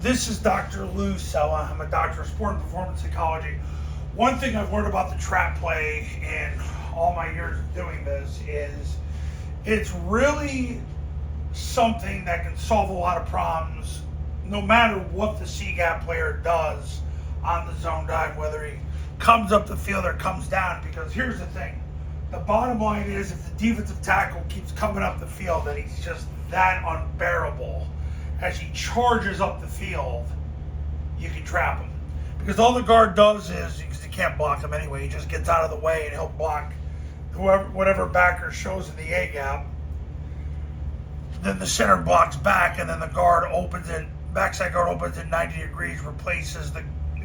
This is Dr. Lou Sella. I'm a doctor of sport and performance psychology. One thing I've learned about the trap play in all my years of doing this is it's really something that can solve a lot of problems no matter what the C-gap player does on the zone dive, whether he comes up the field or comes down. Because here's the thing. The bottom line is if the defensive tackle keeps coming up the field and he's just that unbearable, as he charges up the field, you can trap him. Because all the guard does is, because he can't block him anyway, he just gets out of the way and he'll block whatever backer shows in the A gap. Then the center blocks back, and then the guard opens it, backside guard opens it 90 degrees, replaces the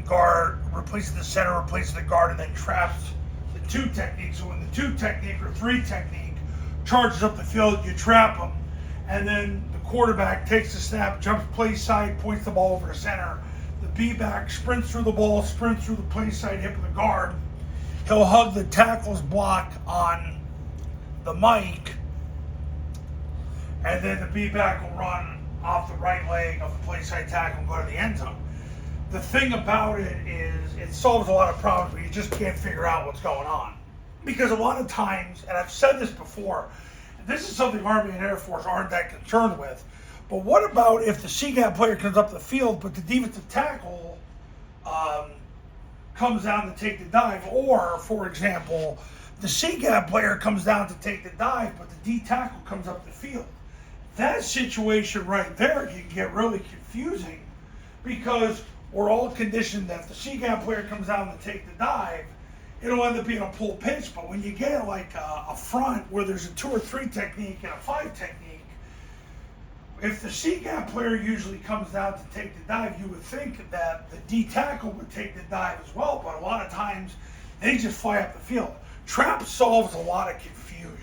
guard, replaces the center, replaces the guard, and then traps the two technique. So when the two technique or three technique charges up the field, you trap him. And then the quarterback takes the snap, jumps play side, points the ball over to center. The B-back sprints through the ball, sprints through the play side, hip of the guard. He'll hug the tackle's block on the mic, and then the B-back will run off the right leg of the play side tackle and go to the end zone. The thing about it is it solves a lot of problems, but you just can't figure out what's going on. Because a lot of times, and I've said this before, this is something Army and Air Force aren't that concerned with. But what about if the C-gap player comes up the field, but the defensive tackle comes down to take the dive? Or, for example, the C-gap player comes down to take the dive, but the D tackle comes up the field. That situation right there can get really confusing because we're all conditioned that if the C-gap player comes down to take the dive, it'll end up being a pull pitch. But when you get like a front where there's a 2 or 3 technique and a 5 technique, if the C-gap player usually comes down to take the dive, you would think that the D tackle would take the dive as well, but a lot of times they just fly up the field. Trap solves a lot of confusion.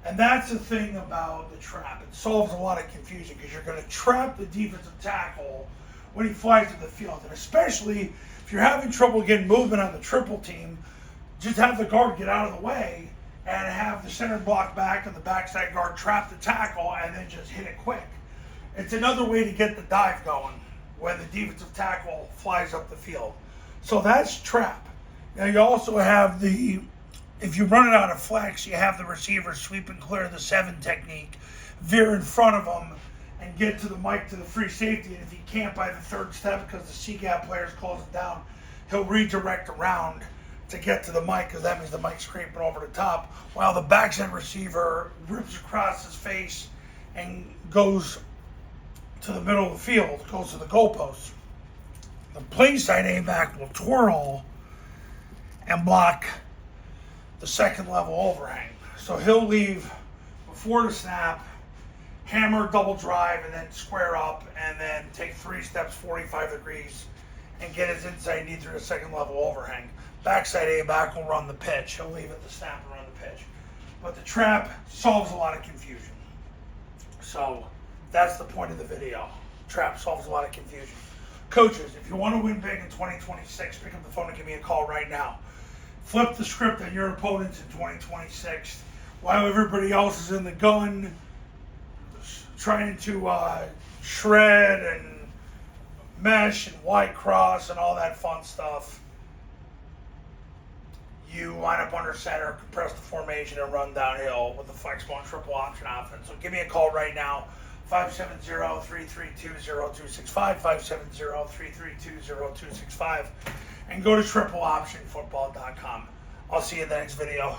And that's the thing about the trap. It solves a lot of confusion because you're going to trap the defensive tackle when he flies to the field. And especially if you're having trouble getting movement on the triple team, just have the guard get out of the way and have the center block back and the backside guard trap the tackle and then just hit it quick. It's another way to get the dive going when the defensive tackle flies up the field. So that's trap. Now you also have if you run it out of flex, you have the receiver sweep and clear the 7 technique, veer in front of him and get to the mic to the free safety. And if he can't by the 3rd step because the C-gap player's closing down, he'll redirect around to get to the mic because that means the mic's scraping over the top, while the backside receiver rips across his face and goes to the middle of the field, goes to the goalpost. The play side A-back will twirl and block the 2nd level overhang. So he'll leave before the snap, hammer, double drive, and then square up, and then take 3 steps 45 degrees and get his inside knee through the 2nd level overhang. Backside A-back will run the pitch. He'll leave at the snap and run the pitch. But the trap solves a lot of confusion. So that's the point of the video. Trap solves a lot of confusion. Coaches, if you want to win big in 2026, pick up the phone and give me a call right now. Flip the script on your opponents in 2026 while everybody else is in the gun trying to shred and mesh and white cross and all that fun stuff. You line up under center, compress the formation, and run downhill with the Flexbone triple option offense. So give me a call right now, 570-332-0265, 570-332-0265, and go to tripleoptionfootball.com. I'll see you in the next video.